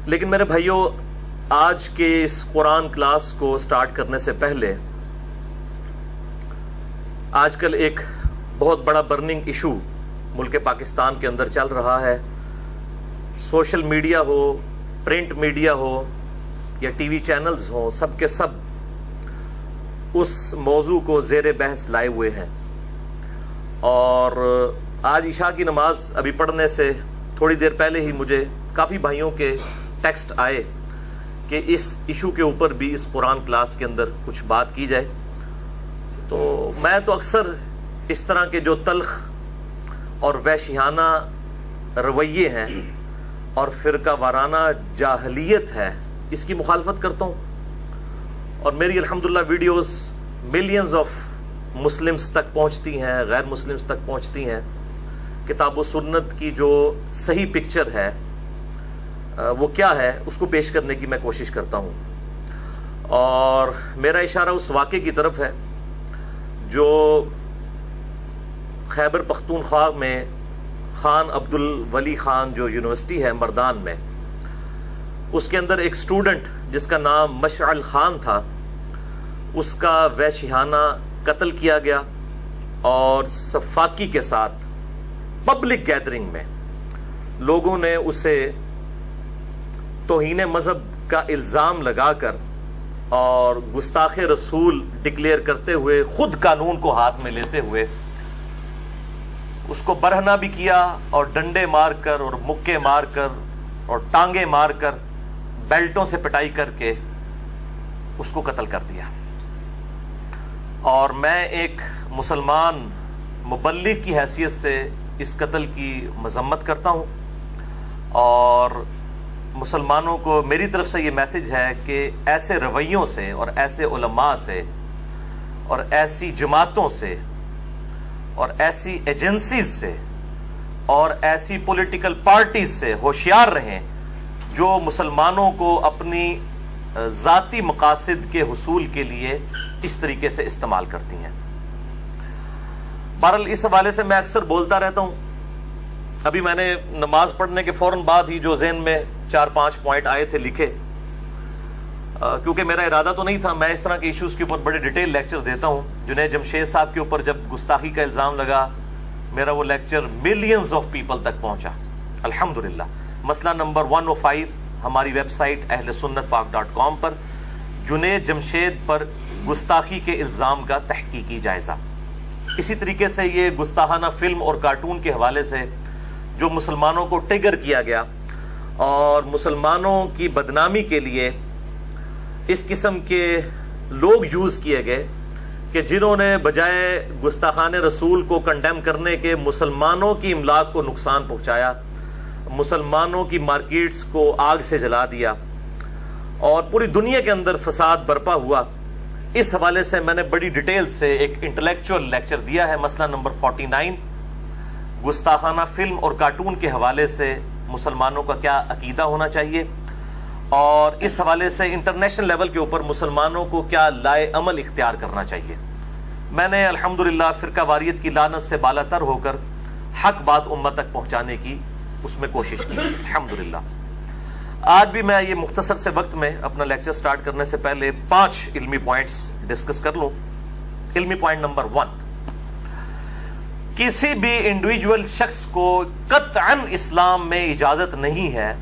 لیکن میرے بھائیوں، آج کے اس قرآن کلاس کو سٹارٹ کرنے سے پہلے آج کل ایک بہت بڑا برننگ ایشو ملک پاکستان کے اندر چل رہا ہے. سوشل میڈیا ہو، پرنٹ میڈیا ہو یا ٹی وی چینلز ہوں، سب کے سب اس موضوع کو زیر بحث لائے ہوئے ہیں. اور آج عشاء کی نماز ابھی پڑھنے سے تھوڑی دیر پہلے ہی مجھے کافی بھائیوں کے ٹیکسٹ آئے کہ اس ایشو کے اوپر بھی اس قرآن کلاس کے اندر کچھ بات کی جائے. تو میں تو اکثر اس طرح کے جو تلخ اور وحشیانہ رویے ہیں اور فرقہ وارانہ جاہلیت ہے، اس کی مخالفت کرتا ہوں. اور میری الحمدللہ ویڈیوز ملینز آف مسلمز تک پہنچتی ہیں، غیر مسلمز تک پہنچتی ہیں. کتاب و سنت کی جو صحیح پکچر ہے وہ کیا ہے، اس کو پیش کرنے کی میں کوشش کرتا ہوں. اور میرا اشارہ اس واقعے کی طرف ہے جو خیبر پختونخوا میں خان عبد الولی خان جو یونیورسٹی ہے مردان میں، اس کے اندر ایک سٹوڈنٹ جس کا نام مشعل خان تھا، اس کا وحشیانہ قتل کیا گیا. اور سفاکی کے ساتھ پبلک گیدرنگ میں لوگوں نے اسے توہین مذہب کا الزام لگا کر اور گستاخ رسول ڈکلیئر کرتے ہوئے، خود قانون کو ہاتھ میں لیتے ہوئے اس کو برہنہ بھی کیا اور ڈنڈے مار کر اور مکے مار کر اور ٹانگیں مار کر بیلٹوں سے پٹائی کر کے اس کو قتل کر دیا. اور میں ایک مسلمان مبلغ کی حیثیت سے اس قتل کی مذمت کرتا ہوں. اور مسلمانوں کو میری طرف سے یہ میسج ہے کہ ایسے رویوں سے اور ایسے علماء سے اور ایسی جماعتوں سے اور ایسی ایجنسیز سے اور ایسی پولیٹیکل پارٹیز سے ہوشیار رہیں جو مسلمانوں کو اپنی ذاتی مقاصد کے حصول کے لیے اس طریقے سے استعمال کرتی ہیں. بہرحال اس حوالے سے میں اکثر بولتا رہتا ہوں. ابھی میں نے نماز پڑھنے کے فوراً بعد ہی جو ذہن میں 4-5 پوائنٹ آئے تھے لکھے، کیونکہ میرا ارادہ تو نہیں تھا میں اس طرح کے ایشوز کے اوپر بڑے ڈیٹیل لیکچر دیتا ہوں. جنید جمشید صاحب کے اوپر جب گستاخی کا الزام لگا، میرا وہ لیکچر ملینز آف پیپل تک پہنچا الحمدللہ. مسئلہ نمبر 105 ہماری ویب سائٹ اہلسنتپاک.com پر جنید جمشید پر گستاخی کے الزام کا تحقیقی جائزہ. اسی طریقے سے یہ گستاخانہ فلم اور کارٹون کے حوالے سے جو مسلمانوں کو ٹریگر کیا گیا اور مسلمانوں کی بدنامی کے لیے اس قسم کے لوگ یوز کیے گئے کہ جنہوں نے بجائے گستاخان رسول کو کنڈیم کرنے کے مسلمانوں کی املاک کو نقصان پہنچایا، مسلمانوں کی مارکیٹس کو آگ سے جلا دیا اور پوری دنیا کے اندر فساد برپا ہوا. اس حوالے سے میں نے بڑی ڈیٹیل سے ایک انٹلیکچوئل لیکچر دیا ہے. مسئلہ نمبر 49 گستاخانہ فلم اور کارٹون کے حوالے سے مسلمانوں کا کیا عقیدہ ہونا چاہیے، اور اس حوالے سے انٹرنیشنل لیول کے اوپر مسلمانوں کو کیا لائے عمل اختیار کرنا چاہیے. میں نے الحمدللہ فرقہ واریت کی لعنت سے بالا تر ہو کر حق بات امت تک پہنچانے کی اس میں کوشش کی الحمدللہ. آج بھی میں یہ مختصر سے وقت میں اپنا لیکچر سٹارٹ کرنے سے پہلے 5 علمی پوائنٹس ڈسکس کر لوں. علمی پوائنٹ نمبر 1، کسی بھی انڈیویجول شخص کو قطعاً اسلام میں اجازت نہیں ہے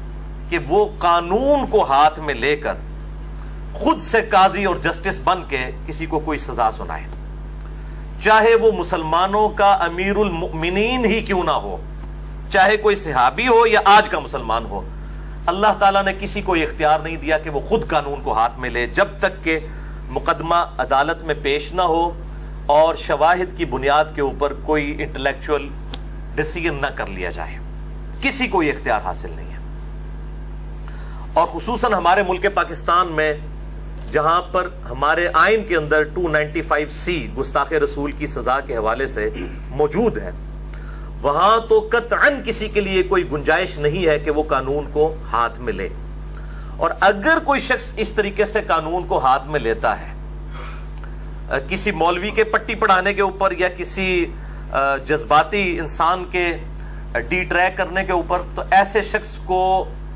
کہ وہ قانون کو ہاتھ میں لے کر خود سے قاضی اور جسٹس بن کے کسی کو کوئی سزا سنائے، چاہے وہ مسلمانوں کا امیر المؤمنین ہی کیوں نہ ہو، چاہے کوئی صحابی ہو یا آج کا مسلمان ہو. اللہ تعالیٰ نے کسی کو یہ اختیار نہیں دیا کہ وہ خود قانون کو ہاتھ میں لے جب تک کہ مقدمہ عدالت میں پیش نہ ہو اور شواہد کی بنیاد کے اوپر کوئی انٹلیکچوئل ڈیسیژن نہ کر لیا جائے. کسی کو یہ اختیار حاصل نہیں ہے. اور خصوصاً ہمارے ملک پاکستان میں جہاں پر ہمارے آئین کے اندر 295C گستاخ رسول کی سزا کے حوالے سے موجود ہے، وہاں تو قطعاً کسی کے لیے کوئی گنجائش نہیں ہے کہ وہ قانون کو ہاتھ میں لے. اور اگر کوئی شخص اس طریقے سے قانون کو ہاتھ میں لیتا ہے کسی مولوی کے پٹی پڑھانے کے اوپر یا کسی جذباتی انسان کے ڈی ٹریک کرنے کے اوپر، تو ایسے شخص کو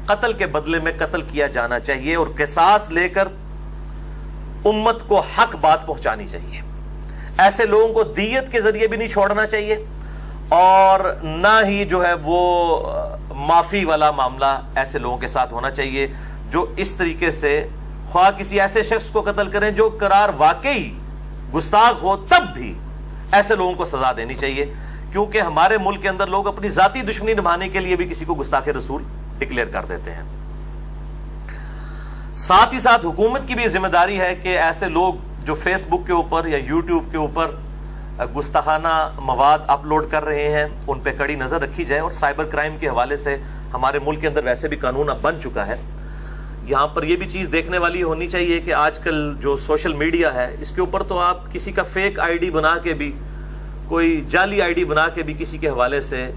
قتل کے بدلے میں قتل کیا جانا چاہیے اور قصاص لے کر امت کو حق بات پہنچانی چاہیے. ایسے لوگوں کو دیت کے ذریعے بھی نہیں چھوڑنا چاہیے اور نہ ہی جو ہے وہ معافی والا معاملہ ایسے لوگوں کے ساتھ ہونا چاہیے جو اس طریقے سے خواہ کسی ایسے شخص کو قتل کریں جو قرار واقعی گستاخ ہو, تب بھی ایسے لوگوں کو سزا دینی چاہیے, کیونکہ ہمارے ملک کے اندر لوگ اپنی ذاتی دشمنی نبھانے کے لیے بھی کسی کو گستاخ رسول ڈکلیئر کر دیتے ہیں. ساتھ ہی ساتھ حکومت کی بھی ذمہ داری ہے کہ ایسے لوگ جو فیس بک کے اوپر یا یوٹیوب کے اوپر گستاخانہ مواد اپلوڈ کر رہے ہیں ان پہ کڑی نظر رکھی جائے. اور سائبر کرائم کے حوالے سے ہمارے ملک کے اندر ویسے بھی قانون اب بن چکا ہے. یہاں پر یہ بھی چیز دیکھنے والی ہونی چاہیے کہ آج کل جو سوشل میڈیا ہے اس کے اوپر تو آپ کسی کا فیک آئی ڈی بنا کے بھی, کوئی جعلی آئی ڈی بنا کے بھی کسی کے حوالے سے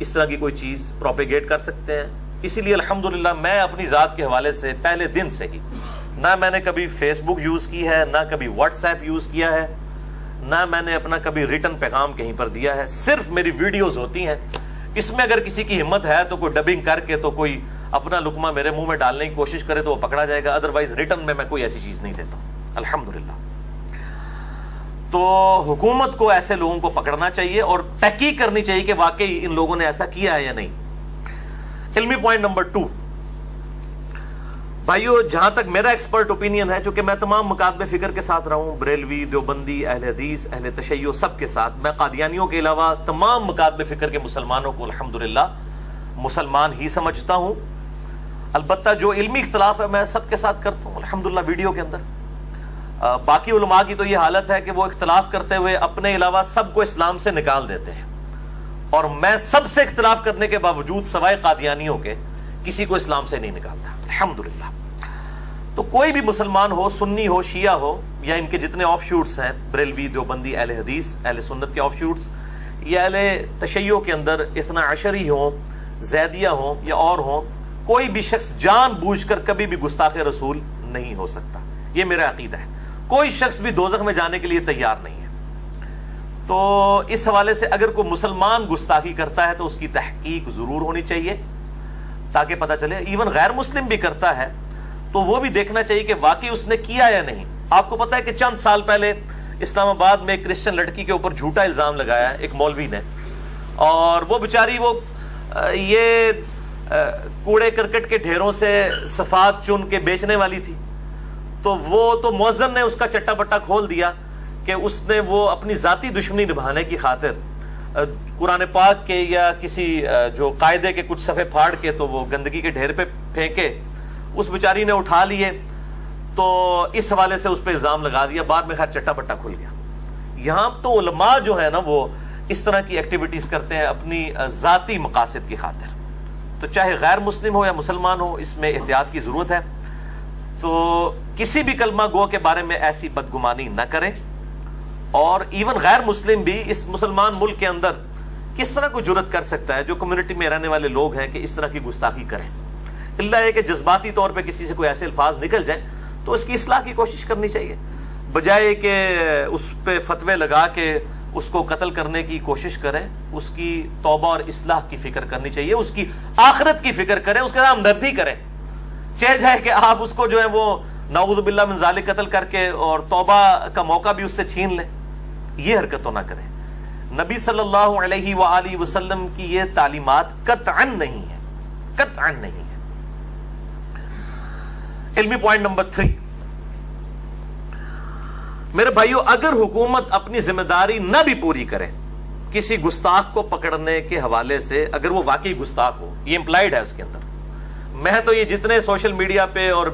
اس طرح کی کوئی چیز پروپیگیٹ کر سکتے ہیں. اسی لیے الحمدللہ میں اپنی ذات کے حوالے سے پہلے دن سے ہی نہ میں نے کبھی فیس بک یوز کی ہے, نہ کبھی واٹس ایپ یوز کیا ہے, نہ میں نے اپنا کبھی ریٹن پیغام کہیں پر دیا ہے. صرف میری ویڈیوز ہوتی ہیں, اس میں اگر کسی کی ہمت ہے تو کوئی ڈبنگ کر کے تو کوئی اپنا لقمہ میرے منہ میں ڈالنے کی کوشش کرے تو وہ پکڑا جائے گا, ادروائز ریٹن میں کوئی ایسی چیز نہیں دیتا ہوں الحمدللہ. تو حکومت کو ایسے لوگوں کو پکڑنا چاہیے اور تحقیق کرنی چاہیے کہ واقعی ان لوگوں نے ایسا کیا ہے یا نہیں. علمی پوائنٹ نمبر 2, بھائیو جہاں تک میرا ایکسپرٹ اوپینین ہے, چونکہ میں تمام مکاتب فکر کے ساتھ رہا ہوں, بریلوی, دیوبندی, اہل حدیث, اہل تشیع سب کے ساتھ, میں قادیانیوں کے علاوہ تمام مکاتب فکر کے مسلمانوں کو الحمدللہ مسلمان ہی سمجھتا ہوں. البتہ جو علمی اختلاف ہے میں سب کے ساتھ کرتا ہوں الحمدللہ ویڈیو کے اندر. باقی علماء کی تو یہ حالت ہے کہ وہ اختلاف کرتے ہوئے اپنے علاوہ سب کو اسلام سے نکال دیتے ہیں, اور میں سب سے اختلاف کرنے کے باوجود سوائے قادیانیوں کے کسی کو اسلام سے نہیں نکالتا الحمدللہ. تو کوئی بھی مسلمان ہو, سنی ہو, شیعہ ہو, یا ان کے جتنے آف شوٹس ہیں, بریلوی, دیوبندی, اہل حدیث, اہل سنت کے آف شوٹس, یا اہل تشیع کے اندر اثنا عشری ہوں, زیدیہ ہوں یا اور ہوں, کوئی بھی شخص جان بوجھ کر کبھی بھی گستاخ رسول نہیں ہو سکتا. یہ میرا عقیدہ ہے. کوئی شخص بھی دوزخ میں جانے کے لیے تیار نہیں ہے. تو اس حوالے سے اگر کوئی مسلمان گستاخی کرتا ہے تو اس کی تحقیق ضرور ہونی چاہیے تاکہ پتہ چلے. ایون غیر مسلم بھی کرتا ہے تو وہ بھی دیکھنا چاہیے کہ واقعی اس نے کیا یا نہیں. آپ کو پتہ ہے کہ چند سال پہلے اسلام آباد میں ایک کرسچن لڑکی کے اوپر جھوٹا الزام لگایا ایک مولوی نے, اور وہ بیچاری وہ یہ کوڑے کرکٹ کے ڈھیروں سے صفات چن کے بیچنے والی تھی. تو وہ تو مؤذن نے اس کا چٹا پٹا کھول دیا کہ اس نے وہ اپنی ذاتی دشمنی نبھانے کی خاطر قرآن پاک کے یا کسی جو قاعدے کے کچھ صفحے پھاڑ کے تو وہ گندگی کے ڈھیر پہ پھینکے. اس بیچاری نے اٹھا لیے تو اس حوالے سے اس پہ الزام لگا دیا. بعد میں خیر چٹا پٹا کھل گیا. یہاں تو علماء جو ہے نا وہ اس طرح کی ایکٹیویٹیز کرتے ہیں اپنی ذاتی مقاصد کی خاطر. تو چاہے غیر مسلم ہو یا مسلمان ہو, اس میں احتیاط کی ضرورت ہے. تو کسی بھی کلمہ گو کے بارے میں ایسی بدگمانی نہ کریں. اور ایون غیر مسلم بھی اس مسلمان ملک کے اندر کس طرح کو جرت کر سکتا ہے جو کمیونٹی میں رہنے والے لوگ ہیں کہ اس طرح کی گستاخی کریں. اللہ ہے کہ جذباتی طور پہ کسی سے کوئی ایسے الفاظ نکل جائیں تو اس کی اصلاح کی کوشش کرنی چاہیے, بجائے کہ اس پہ فتوے لگا کے اس کو قتل کرنے کی کوشش کریں. اس کی توبہ اور اصلاح کی فکر کرنی چاہیے, اس کی آخرت کی فکر کریں, اس کے ساتھ ہمدردی کریں. چاہے جائے کہ آپ اس کو جو ہے وہ نعوذ باللہ من ذالک قتل کر کے اور توبہ کا موقع بھی اس سے چھین لیں. یہ حرکت تو نہ کریں. نبی صلی اللہ علیہ وآلہ وسلم کی یہ تعلیمات قطعاً نہیں ہے, قطعاً نہیں ہے. علمی پوائنٹ نمبر 3, میرے بھائیو, اگر حکومت اپنی ذمہ داری نہ بھی پوری کرے کسی گستاخ کو پکڑنے کے حوالے سے, اگر وہ واقعی گستاخ ہو, یہ امپلائیڈ ہے اس کے اندر. میں تو یہ جتنے سوشل میڈیا پہ اور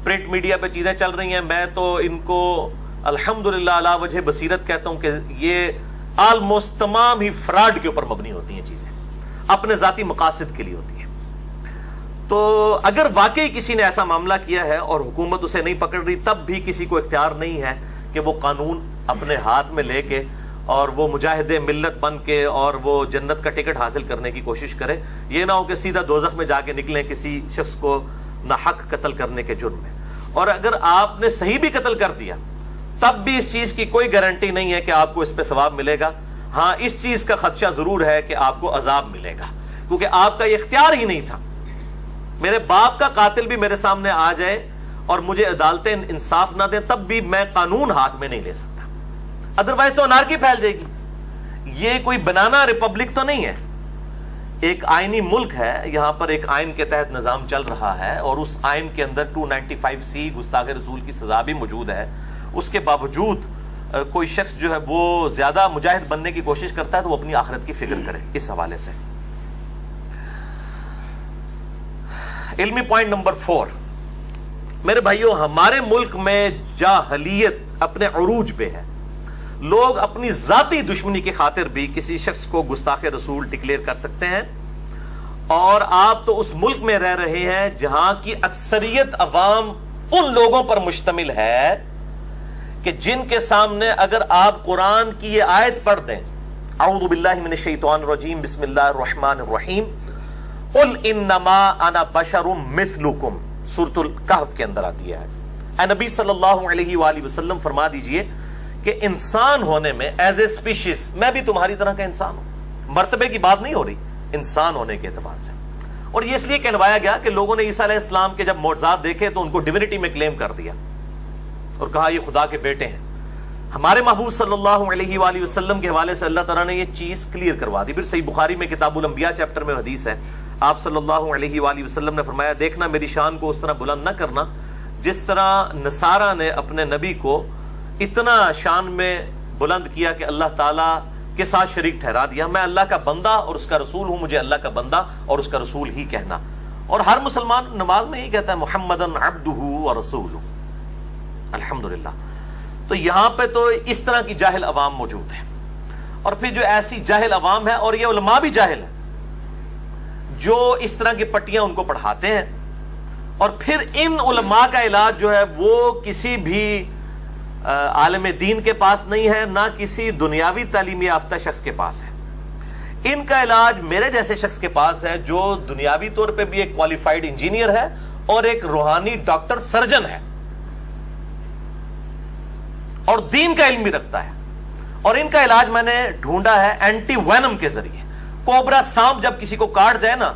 پرنٹ میڈیا پہ چیزیں چل رہی ہیں, میں تو ان کو الحمدللہ علی وجہ بصیرت کہتا ہوں کہ یہ آلموسٹ تمام ہی فراڈ کے اوپر مبنی ہوتی ہیں چیزیں, اپنے ذاتی مقاصد کے لیے ہوتی ہیں. تو اگر واقعی کسی نے ایسا معاملہ کیا ہے اور حکومت اسے نہیں پکڑ رہی, تب بھی کسی کو اختیار نہیں ہے کہ وہ قانون اپنے ہاتھ میں لے کے اور وہ مجاہد ملت بن کے اور وہ جنت کا ٹکٹ حاصل کرنے کی کوشش کرے. یہ نہ ہو کہ سیدھا دوزخ میں جا کے نکلیں کسی شخص کو ناحق قتل کرنے کے جرم میں. اور اگر آپ نے صحیح بھی قتل کر دیا تب بھی اس چیز کی کوئی گارنٹی نہیں ہے کہ آپ کو اس پہ ثواب ملے گا. ہاں, اس چیز کا خدشہ ضرور ہے کہ آپ کو عذاب ملے گا, کیونکہ آپ کا یہ اختیار ہی نہیں تھا. میرے باپ کا قاتل بھی میرے سامنے آ جائے اور مجھے عدالتیں انصاف نہ دیں تب بھی میں قانون ہاتھ میں نہیں لے سکتا، ادروائز تو انارکی پھیل جائے گی۔ یہ کوئی بنانا ریپبلک تو نہیں ہے، ایک آئینی ملک ہے، یہاں پر ایک آئین کے تحت نظام چل رہا ہے اور اس آئین کے اندر 295C گستاخ رسول کی سزا بھی موجود ہے۔ اس کے باوجود کوئی شخص جو ہے وہ زیادہ مجاہد بننے کی کوشش کرتا ہے تو وہ اپنی آخرت کی فکر کرے۔ اس حوالے سے علمی پوائنٹ نمبر 4، میرے بھائیوں، ہمارے ملک میں جاہلیت اپنے عروج پہ ہے۔ لوگ اپنی ذاتی دشمنی کی خاطر بھی کسی شخص کو گستاخ رسول ڈکلیئر کر سکتے ہیں، اور آپ تو اس ملک میں رہ رہے ہیں جہاں کی اکثریت عوام ان لوگوں پر مشتمل ہے کہ جن کے سامنے اگر آپ قرآن کی یہ آیت پڑھ دیں، اعوذ باللہ من الشیطان الرجیم بسم اللہ الرحمن الرحیم، قل انما انا بشر مثلکم، سورۃ الکہف کے اندر آتی ہے۔ اے نبی صلی اللہ علیہ وآلہ وسلم فرما دیجئے کہ انسان ہونے میں ایز اے اسپیشیز میں بھی تمہاری طرح کا انسان ہوں، مرتبے کی بات نہیں ہو رہی، انسان ہونے کے اعتبار سے۔ اور یہ اس لیے کہلوایا گیا کہ لوگوں نے عیسیٰ علیہ السلام کے جب معجزات دیکھے تو ان کو ڈیوینٹی میں کلیم کر دیا اور کہا یہ خدا کے بیٹے ہیں۔ ہمارے محبوب صلی اللہ علیہ وآلہ وسلم کے حوالے سے اللہ تعالیٰ نے یہ چیز کلیئر کروا دی۔ پھر صحیح بخاری میں کتاب الانبیاء چیپٹر میں حدیث ہے، آپ صلی اللہ علیہ وآلہ وسلم نے فرمایا، دیکھنا میری شان کو اس طرح بلند نہ کرنا جس طرح نصارہ نے اپنے نبی کو اتنا شان میں بلند کیا کہ اللہ تعالیٰ کے ساتھ شریک ٹھہرا دیا۔ میں اللہ کا بندہ اور اس کا رسول ہوں، مجھے اللہ کا بندہ اور اس کا رسول ہی کہنا۔ اور ہر مسلمان نماز میں یہی کہتا ہے محمدن عبدہ ورسولہ، الحمدللہ۔ تو یہاں پہ تو اس طرح کی جاہل عوام موجود ہے، اور پھر جو ایسی جاہل عوام ہے، اور یہ علماء بھی جاہل ہیں جو اس طرح کی پٹیاں ان کو پڑھاتے ہیں، اور پھر ان علماء کا علاج جو ہے وہ کسی بھی عالم دین کے پاس نہیں ہے، نہ کسی دنیاوی تعلیم یافتہ شخص کے پاس ہے۔ ان کا علاج میرے جیسے شخص کے پاس ہے جو دنیاوی طور پہ بھی ایک کوالیفائڈ انجینئر ہے اور ایک روحانی ڈاکٹر سرجن ہے اور دین کا علم بھی رکھتا ہے۔ اور ان کا علاج میں نے ڈھونڈا ہے اینٹی وینم کے ذریعے۔ کوبرا سانپ جب کسی کو کاٹ جائے نا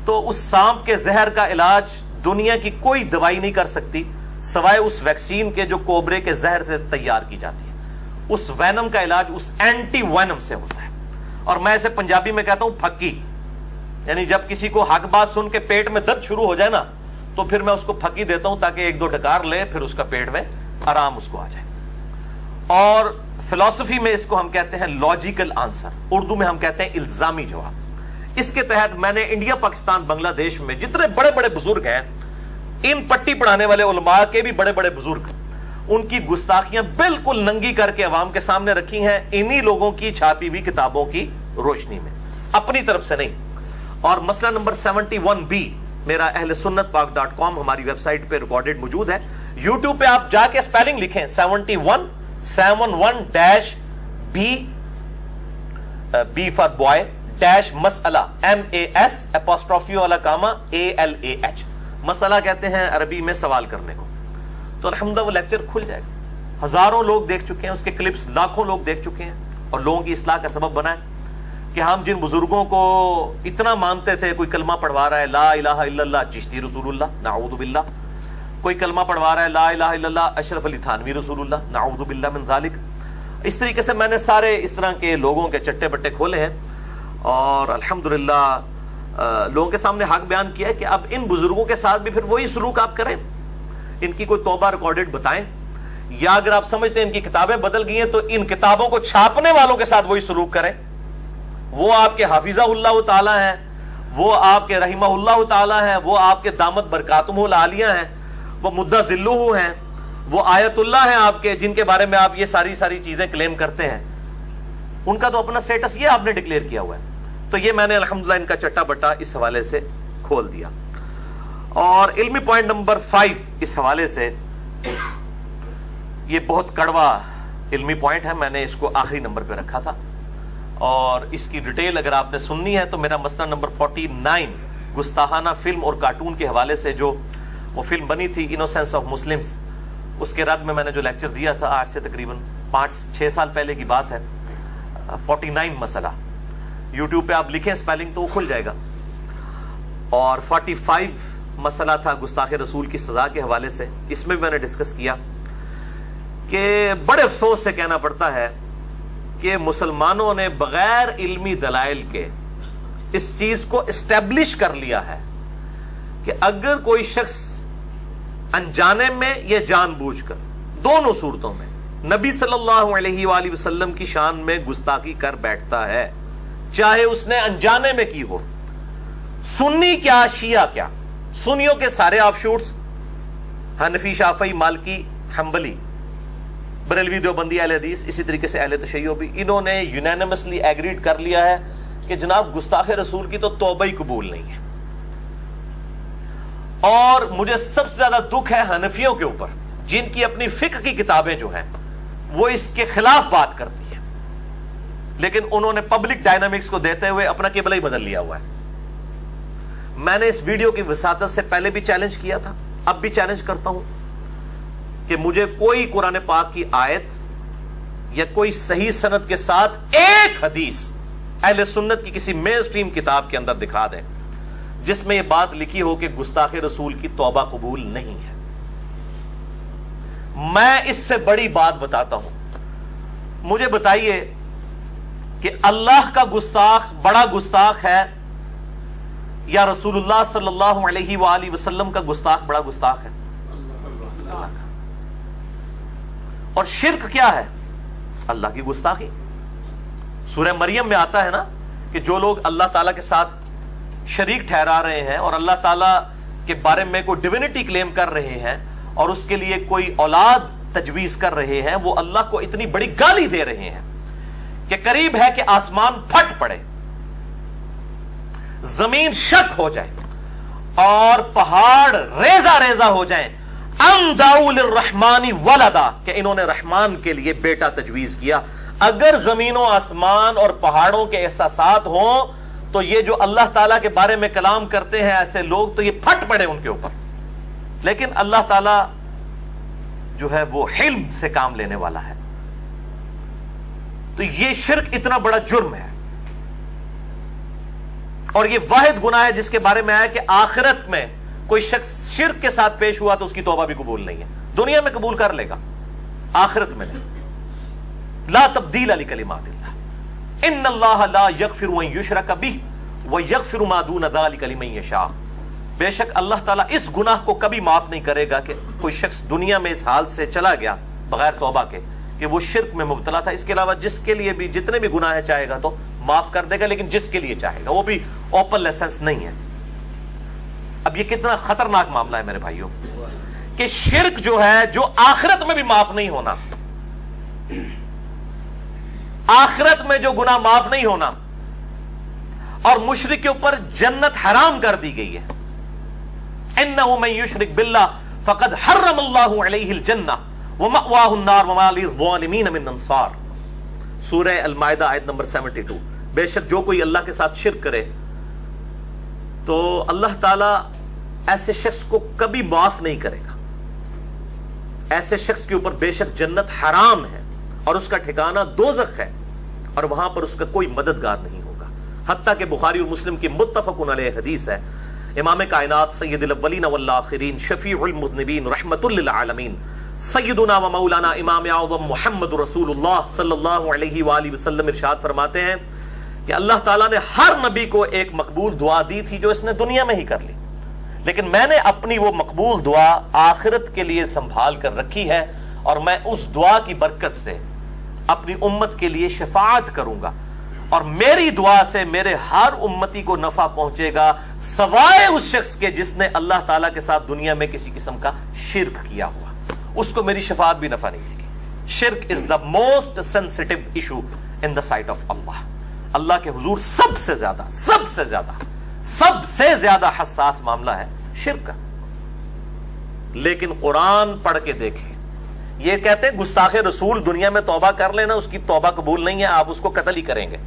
تو اس سانپ کے زہر کا علاج دنیا کی کوئی دوائی نہیں کر سکتی سوائے اس ویکسین کے جو کوبرے کے زہر سے تیار کی جاتی ہے۔ اس وینم کا علاج اس اینٹی وینم سے ہوتا ہے، اور میں اسے پنجابی میں کہتا ہوں پھکی، یعنی جب کسی کو حق بات سن کے پیٹ میں درد شروع ہو جائے نا تو پھر میں اس کو پھکی دیتا ہوں تاکہ ایک دو ڈکار لے، پھر اس کا پیٹ میں آرام اس کو آ جائے۔ اور فلسفی میں اس کو ہم کہتے ہیں لاجیکل آنسر، اردو میں ہم کہتے ہیں الزامی جواب۔ اس کے تحت میں نے انڈیا، پاکستان، بنگلہ دیش میں جتنے بڑے بڑے بزرگ ہیں، ان پٹی پڑھانے والے علماء کے بھی بڑے بڑے بزرگ، ان کی گستاخیاں بالکل ننگی کر کے عوام کے سامنے رکھی ہیں، انہی لوگوں کی چھاپی ہوئی کتابوں کی روشنی میں، اپنی طرف سے نہیں۔ اور مسئلہ نمبر 71B میرا اہل سنت پاک .com ہماری ویب سائٹ پہ ریکارڈڈ موجود ہے۔ یوٹیوب پہ آپ جا کے سپیلنگ لکھیں 71-B فار بوائے ڈیش مسئلہ MAS''ALAH مسئلہ کہتے ہیں عربی میں سوال کرنے کو، تو الحمدللہ وہ لیکچر کھل جائے گا۔ ہزاروں لوگ دیکھ چکے ہیں اس کے کلپس، لاکھوں لوگ دیکھ چکے ہیں، اور لوگوں کی اصلاح کا سبب بنا ہے کہ ہم جن بزرگوں کو اتنا مانتے تھے، کوئی کلمہ پڑھوا رہا ہے لا الہ الا اللہ چشتی رسول اللہ نعوذ باللہ، کوئی کلمہ پڑھوا رہا ہے لا الہ الا اللہ اشرف علی تھانوی رسول اللہ نعوذ باللہ من ذالک۔ اس طریقے سے میں نے سارے اس طرح کے لوگوں کے چٹے بٹے کھولے ہیں، اور الحمدللہ لوگوں کے سامنے حق بیان کیا ہے کہ اب ان بزرگوں کے ساتھ بھی پھر وہی سلوک آپ کریں، ان کی کوئی توبہ ریکارڈڈ بتائیں، یا اگر آپ سمجھتے ہیں ان کی کتابیں بدل گئی ہیں تو ان کتابوں کو چھاپنے والوں کے ساتھ وہی سلوک کریں۔ وہ آپ کے حافظہ اللہ تعالی ہیں، وہ آپ کے رحمہ اللہ تعالی ہیں، وہ آپ کے دامت برکاتہم العالیہ ہیں، وہ مدہ ذلہ ہیں، وہ آیت اللہ ہیں آپ کے، جن کے بارے میں آپ یہ ساری چیزیں کلیم کرتے ہیں۔ ان کا تو اپنا سٹیٹس یہ آپ نے ڈکلیئر کیا ہوا ہے۔ تو یہ میں نے الحمدللہ ان کا چٹا بٹا اس حوالے سے کھول دیا۔ اور علمی پوائنٹ نمبر 5 اس حوالے سے، یہ بہت کڑوا علمی پوائنٹ ہے، میں نے اس کو آخری نمبر پہ رکھا تھا، اور اس کی ڈیٹیل اگر آپ نے سننی ہے تو میرا مسئلہ نمبر 49 گستاخانہ فلم اور کارٹون کے حوالے سے جو وہ فلم بنی تھی انوسینس آف مسلمز، اس کے رد میں نے جو لیکچر دیا تھا آج سے تقریباً 5-6 سال پہلے کی بات ہے، 49 مسئلہ، یوٹیوب پہ آپ لکھیں سپیلنگ تو وہ کھل جائے گا۔ اور 45 مسئلہ تھا گستاخ رسول کی سزا کے حوالے سے. اس میں بھی میں نے ڈسکس کیا کہ بڑے افسوس سے کہنا پڑتا ہے کہ مسلمانوں نے بغیر علمی دلائل کے اس چیز کو اسٹیبلش کر لیا ہے کہ اگر کوئی شخص انجانے میں یا جان بوجھ کر دونوں صورتوں میں نبی صلی اللہ علیہ وآلہ وسلم کی شان میں گستاخی کر بیٹھتا ہے, چاہے اس نے انجانے میں کی ہو, سنی کیا شیعہ کیا, سنیوں کے سارے آف شوٹس حنفی شافعی مالکی حنبلی بریلوی دیوبندی اہل حدیث اسی طریقے سے اہل تشیع بھی, انہوں نے یونینمسلی ایگریڈ کر لیا ہے کہ جناب گستاخ رسول کی تو توبہ ہی قبول نہیں ہے. اور مجھے سب سے زیادہ دکھ ہے حنفیوں کے اوپر جن کی اپنی فقہ کی کتابیں جو ہیں وہ اس کے خلاف بات کرتی ہیں, لیکن انہوں نے پبلک ڈائنامکس کو دیتے ہوئے اپنا قبلہ ہی بدل لیا ہوا ہے. میں نے اس ویڈیو کی وساطت سے پہلے بھی چیلنج کیا تھا, اب بھی چیلنج کرتا ہوں کہ مجھے کوئی قرآن پاک کی آیت یا کوئی صحیح سند کے ساتھ ایک حدیث اہل سنت کی کسی مین سٹریم کتاب کے اندر دکھا دیں جس میں یہ بات لکھی ہو کہ گستاخ رسول کی توبہ قبول نہیں ہے. میں اس سے بڑی بات بتاتا ہوں, مجھے بتائیے کہ اللہ کا گستاخ بڑا گستاخ ہے یا رسول اللہ صلی اللہ علیہ وآلہ وسلم کا گستاخ بڑا گستاخ ہے؟ اللہ کا. اور شرک کیا ہے؟ اللہ کی گستاخی. سورہ مریم میں آتا ہے نا کہ جو لوگ اللہ تعالیٰ کے ساتھ شریک ٹھہرا رہے ہیں اور اللہ تعالیٰ کے بارے میں کوئی ڈیوینٹی کلیم کر رہے ہیں اور اس کے لیے کوئی اولاد تجویز کر رہے ہیں, وہ اللہ کو اتنی بڑی گالی دے رہے ہیں کہ قریب ہے کہ آسمان پھٹ پڑے, زمین شک ہو جائے اور پہاڑ ریزہ ریزہ ہو جائیں. ام دعوا للرحمن ولدا, کہ انہوں نے رحمان کے لیے بیٹا تجویز کیا. اگر زمین و آسمان اور پہاڑوں کے احساسات ہوں تو یہ جو اللہ تعالیٰ کے بارے میں کلام کرتے ہیں ایسے لوگ, تو یہ پھٹ پڑے ان کے اوپر. لیکن اللہ تعالیٰ جو ہے وہ حلم سے کام لینے والا ہے. تو یہ شرک اتنا بڑا جرم ہے اور یہ واحد گناہ ہے جس کے بارے میں آیا کہ آخرت میں کوئی شخص شرک کے ساتھ پیش ہوا تو اس کی توبہ بھی قبول نہیں ہے. دنیا میں قبول کر لے گا, آخرت میں نہیں. لا تبدیل لکلمات اللہ, ان اللہ لا یغفر ان یشرک بہ ویغفر ما دون ذلک لمن یشاء. بے شک اللہ تعالیٰ اس گناہ کو کبھی معاف نہیں کرے گا کہ کوئی شخص دنیا میں اس حال سے چلا گیا بغیر توبہ کے کہ وہ شرک میں مبتلا تھا. اس کے علاوہ جس کے لیے بھی جتنے بھی گناہ چاہے گا تو معاف کر دے گا, لیکن جس کے لیے چاہے گا, وہ بھی اوپن لائسنس نہیں ہے. اب یہ کتنا خطرناک معاملہ ہے میرے بھائیوں کہ شرک جو ہے جو آخرت میں بھی معاف نہیں ہونا, آخرت میں جو گناہ معاف نہیں ہونا, اور مشرک کے اوپر جنت حرام کر دی گئی ہے. انہ من یشرک باللہ فقد حرم اللہ علیہ الجنہ ومأواہ النار وما للظالمین من انصار. سورہ المائدہ آیت نمبر 72. بے شک جو کوئی اللہ کے ساتھ شرک کرے تو اللہ تعالیٰ ایسے شخص کو کبھی معاف نہیں کرے گا. ایسے شخص کے اوپر بے شک جنت حرام ہے اور اس کا ٹھکانہ دوزخ ہے اور وہاں پر اس کا کوئی مددگار نہیں ہوگا. حتیٰ کہ بخاری اور مسلم کی متفق علیہ حدیث ہے, امام کائنات سید الاولین والآخرین شفیع المذنبین رحمت للعالمین سیدنا و مولانا امام اعظم محمد رسول اللہ صلی اللہ علیہ وآلہ وسلم ارشاد فرماتے ہیں کہ اللہ تعالیٰ نے ہر نبی کو ایک مقبول دعا دی تھی جو اس نے دنیا میں ہی کر لی, لیکن میں نے اپنی وہ مقبول دعا آخرت کے لیے سنبھال کر رکھی ہے اور میں اس دعا کی برکت سے اپنی امت کے لیے شفاعت کروں گا اور میری دعا سے میرے ہر امتی کو نفع پہنچے گا سوائے اس شخص کے جس نے اللہ تعالیٰ کے ساتھ دنیا میں کسی قسم کا شرک کیا ہوا, اس کو میری شفاعت بھی نفع نہیں دے گی. شرک is the most sensitive issue in the sight of Allah. Allah کے حضور سب سے زیادہ حساس معاملہ ہے شرک کا. لیکن قرآن پڑھ کے دیکھیں, یہ کہتے ہیں گستاخ رسول دنیا میں توبہ کر لینا, اس کی توبہ قبول نہیں ہے, آپ اس کو قتل ہی کریں گے.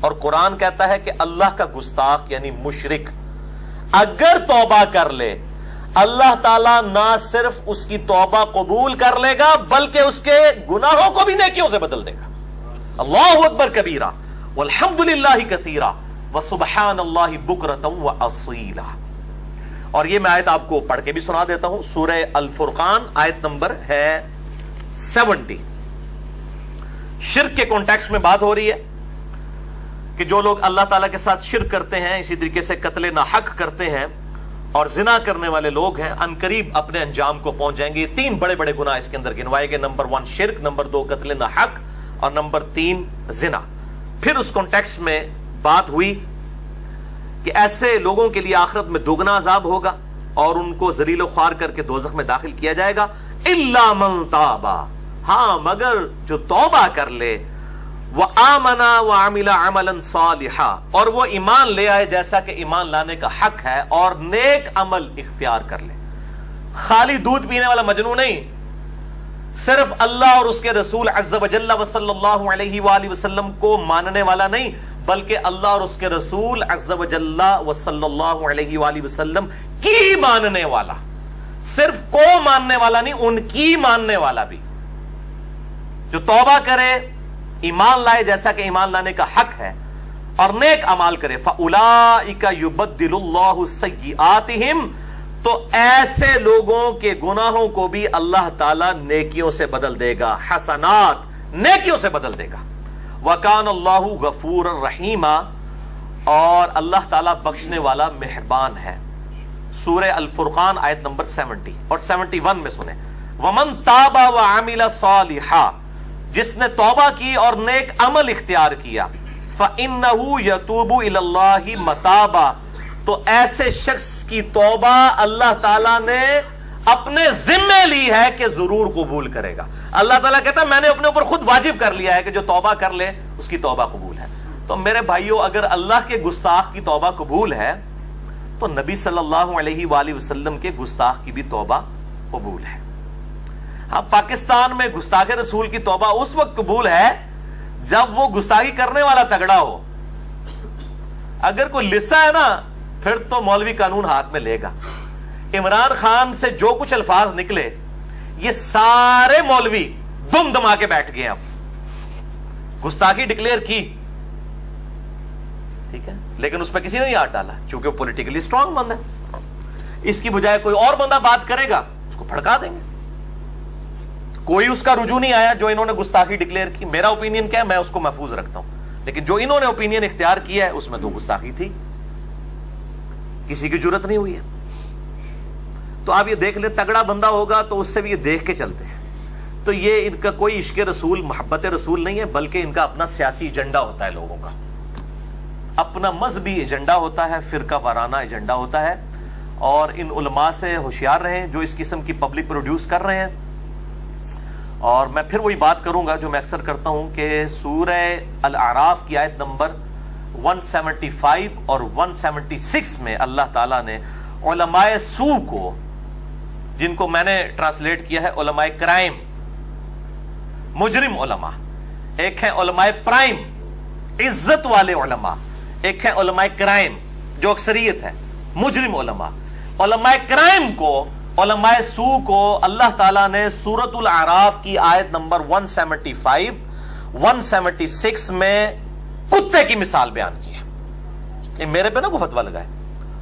اور قرآن کہتا ہے کہ اللہ کا گستاخ یعنی مشرک اگر توبہ کر لے, اللہ تعالیٰ نہ صرف اس کی توبہ قبول کر لے گا بلکہ اس کے گناہوں کو بھی نیکیوں سے بدل دے گا. اللہ اکبر کبیرہ والحمد للہ کثیرہ وسبحان اللہ بکرۃ واصیلا. اور یہ میں آیت آپ کو پڑھ کے بھی سنا دیتا ہوں. سورہ الفرقان آیت نمبر ہے 70. شرک کے کانٹیکسٹ میں بات ہو رہی ہے کہ جو لوگ اللہ تعالیٰ کے ساتھ شرک کرتے ہیں, اسی طریقے سے قتل ناحق کرتے ہیں اور زنا کرنے والے لوگ ہیں, عنقریب اپنے انجام کو پہنچ جائیں گے. یہ 3 بڑے بڑے گناہ اس کے اندر گنوائے گئے. نمبر 1 شرک, نمبر 2 قتل ناحق, اور نمبر 3 زنا. پھر اس کانٹیکسٹ میں بات ہوئی کہ ایسے لوگوں کے لیے آخرت میں دوگنا عذاب ہوگا اور ان کو ذلیل و خوار کر کے دوزخ میں داخل کیا جائے گا. الا من تاب, ہاں مگر جو توبہ کر لے, وآمنا وعمل عملا صالحا, اور وہ ایمان لے آئے جیسا کہ ایمان لانے کا حق ہے, اور نیک عمل اختیار کر لے. خالی دودھ پینے والا مجنو نہیں, صرف اللہ اور اس کے رسول عز وجل صلی اللہ علیہ وآلہ وسلم کو ماننے والا نہیں, بلکہ اللہ اور اس کے رسول عز وجل صلی اللہ علیہ وآلہ وسلم کی ماننے والا. صرف کو ماننے والا نہیں, ان کی ماننے والا بھی. جو توبہ کرے, ایمان لائے جیسا کہ ایمان لانے کا حق ہے, اور نیک اعمال کرے. فَأُولَئِكَ يُبَدِّلُ اللَّهُ سَيِّئَاتِهِمْ, تو ایسے لوگوں کے گناہوں کو بھی اللہ تعالیٰ نیکیوں سے بدل دے گا. حسنات, نیکیوں سے بدل دے گا. وَكَانَ اللَّهُ غَفُورًا رَحِيمًا, اور اللہ تعالیٰ بخشنے والا مہربان ہے. سورہ الفرقان آیت نمبر 70 اور 71 میں سنیں. وَمَن تَابَ وَعَمِلَ صَالِحًا, جس نے توبہ کی اور نیک عمل اختیار کیا. فَإِنَّهُ يَتُوبُ إِلَى اللَّهِ مَتَابًا, تو ایسے شخص کی توبہ اللہ تعالیٰ نے اپنے ذمے لی ہے کہ ضرور قبول کرے گا. اللہ تعالیٰ کہتا ہے میں نے اپنے اوپر خود واجب کر لیا ہے کہ جو توبہ کر لے اس کی توبہ قبول ہے. تو میرے بھائیوں, اگر اللہ کے گستاخ کی توبہ قبول ہے تو نبی صلی اللہ علیہ وآلہ وسلم کے گستاخ کی بھی توبہ قبول ہے. ہاں, پاکستان میں گستاخ رسول کی توبہ اس وقت قبول ہے جب وہ گستاخی کرنے والا تگڑا ہو. اگر کوئی لسا ہے نا, پھر تو مولوی قانون ہاتھ میں لے گا. عمران خان سے جو کچھ الفاظ نکلے, یہ سارے مولوی دم دما کے بیٹھ گئے. اب گستاخی ڈکلیئر کی, ٹھیک ہے, لیکن اس پہ کسی نے نہیں ہاتھ ڈالا کیونکہ وہ پولیٹیکلی اسٹرانگ بندہ ہے. اس کی بجائے کوئی اور بندہ بات کرے گا, اس کو بھڑکا دیں گے. کوئی اس کا رجوع نہیں آیا جو انہوں نے گستاخی ڈکلیئر کی. میرا اوپینین کیا ہے, میں اس کو محفوظ رکھتا ہوں, لیکن جو انہوں نے اوپینین اختیار کیا ہے اس میں تو گستاخی تھی, کسی کی جرت نہیں ہوئی ہے. تو آپ یہ دیکھ لیں, تگڑا بندہ ہوگا تو اس سے بھی یہ دیکھ کے چلتے ہیں. تو یہ ان کا کوئی عشق رسول, محبت رسول نہیں ہے, بلکہ ان کا اپنا سیاسی ایجنڈا ہوتا ہے. لوگوں کا اپنا مذہبی ایجنڈا ہوتا ہے, فرقہ وارانہ ایجنڈا ہوتا ہے. اور ان علماء سے ہوشیار رہیں جو اس قسم کی پبلک پروڈیوس کر رہے ہیں. اور میں پھر وہی بات کروں گا جو میں اکثر کرتا ہوں کہ سورہ الاعراف کی آیت نمبر 175 اور 176 میں اللہ تعالیٰ نے علماء سو کو, جن کو میں نے ٹرانسلیٹ کیا ہے علماء کرائم, مجرم علماء, ایک ہے علماء پرائم, عزت والے علماء, ایک ہے علماء کرائم جو اکثریت ہے, مجرم علماء. علماء کرائم کو, علماء سو کو اللہ تعالیٰ نے سورۃ الاعراف کی آیت نمبر 175 176 میں کتے کی مثال بیان کی ہے. یہ میرے پہ نا کو فتویٰ لگا ہے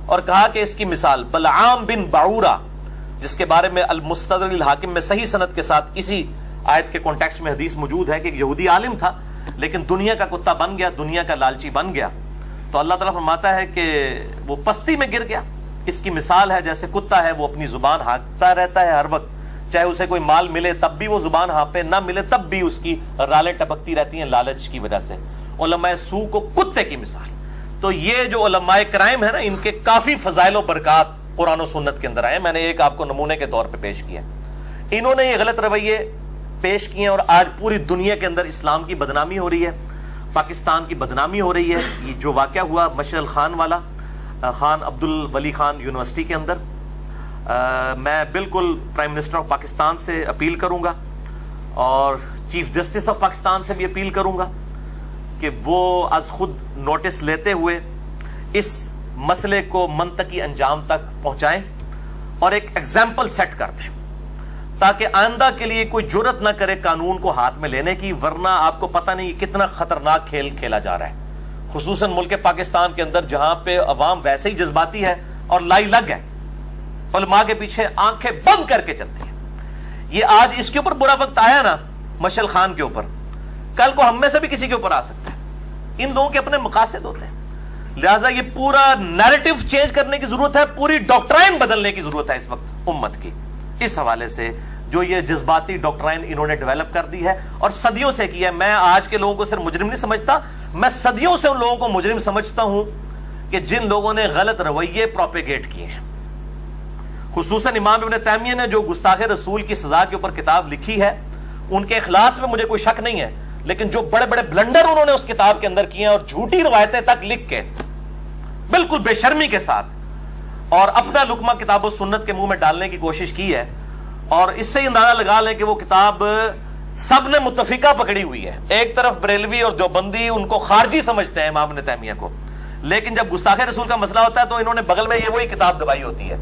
اور کہا کہ اس کی مثال بلعام بن بعورہ, جس کے بارے میں المستدرک الحاکم میں صحیح سند کے ساتھ اسی آیت کے کانٹیکسٹ میں حدیث موجود ہے کہ ایک یہودی عالم تھا لیکن دنیا کا کتا بن گیا, دنیا کا لالچی بن گیا. تو اللہ تعالیٰ فرماتا ہے کہ وہ پستی میں گر گیا. اس کی مثال ہے جیسے کتا ہے, وہ اپنی زبان ہانکتا رہتا ہے ہر وقت, چاہے اسے کوئی مال ملے تب بھی وہ زبان ہانپے, نہ ملے تب بھی اس کی رالیں ٹپکتی رہتی ہیں لالچ کی وجہ سے. علماء سو کو کتے کی مثال. تو یہ جو علماء کرائم ہے نا, ان کے کافی فضائل و برکات قرآن و سنت کے اندر آئے. میں نے ایک آپ کو نمونے کے طور پہ پیش کیا. انہوں نے یہ غلط رویے پیش کیے اور آج پوری دنیا کے اندر اسلام کی بدنامی ہو رہی ہے, پاکستان کی بدنامی ہو رہی ہے. یہ جو واقعہ ہوا مشعل خان والا, خان عبد الولی خان یونیورسٹی کے اندر, میں بالکل پرائم منسٹر آف پاکستان سے اپیل کروں گا اور چیف جسٹس آف پاکستان سے بھی اپیل کروں گا کہ وہ از خود نوٹس لیتے ہوئے اس مسئلے کو منطقی انجام تک پہنچائیں اور ایک ایگزامپل سیٹ کر دیں تاکہ آئندہ کے لیے کوئی جرت نہ کرے قانون کو ہاتھ میں لینے کی, ورنہ آپ کو پتہ نہیں کتنا خطرناک کھیل کھیلا جا رہا ہے. خصوصاً ملک پاکستان کے اندر جہاں پہ عوام ویسے ہی جذباتی ہے اور لائی لگ ہے، علماء کے پیچھے آنکھیں بند کر کے چلتی ہے. یہ آج اس کے اوپر برا وقت آیا نا مشعل خان کے اوپر، کل کو ہم میں سے بھی کسی کے اوپر آ سکتا ہے. ان لوگوں کے اپنے مقاصد ہوتے ہیں، لہٰذا یہ پورا نیریٹو چینج کرنے کی ضرورت ہے، پوری ڈاکٹرائن بدلنے کی ضرورت ہے اس وقت امت کی. اس حوالے سے جو یہ جذباتی ڈاکٹرائن انہوں نے ڈیولپ کر دی ہے اور صدیوں سے کی ہے. میں آج کے لوگوں کو صرف مجرم نہیں سمجھتا، میں صدیوں سے ان لوگوں کو مجرم سمجھتا ہوں کہ جن لوگوں نے غلط رویے پروپیگیٹ کیے ہیں. خصوصاً امام ابن تیمیہ نے جو گستاخ رسول کی سزا کے اوپر کتاب لکھی ہے، ان کے اخلاص میں مجھے کوئی شک نہیں ہے، لیکن جو بڑے بڑے بلنڈر انہوں نے اس کتاب کے اندر کیے ہیں اور جھوٹی روایتیں تک لکھ کے بالکل بے شرمی کے ساتھ اور اپنا لقمہ کتاب و سنت کے منہ میں ڈالنے کی کوشش کی ہے. اور اس سے اندازہ لگا لیں کہ وہ کتاب سب نے متفقہ پکڑی ہوئی ہے. ایک طرف بریلوی اور دیوبندی ان کو خارجی سمجھتے ہیں امام ابن تیمیہ کو، لیکن جب گستاخ رسول کا مسئلہ ہوتا ہے تو انہوں نے بغل میں یہ وہی کتاب دبائی ہوتی ہے،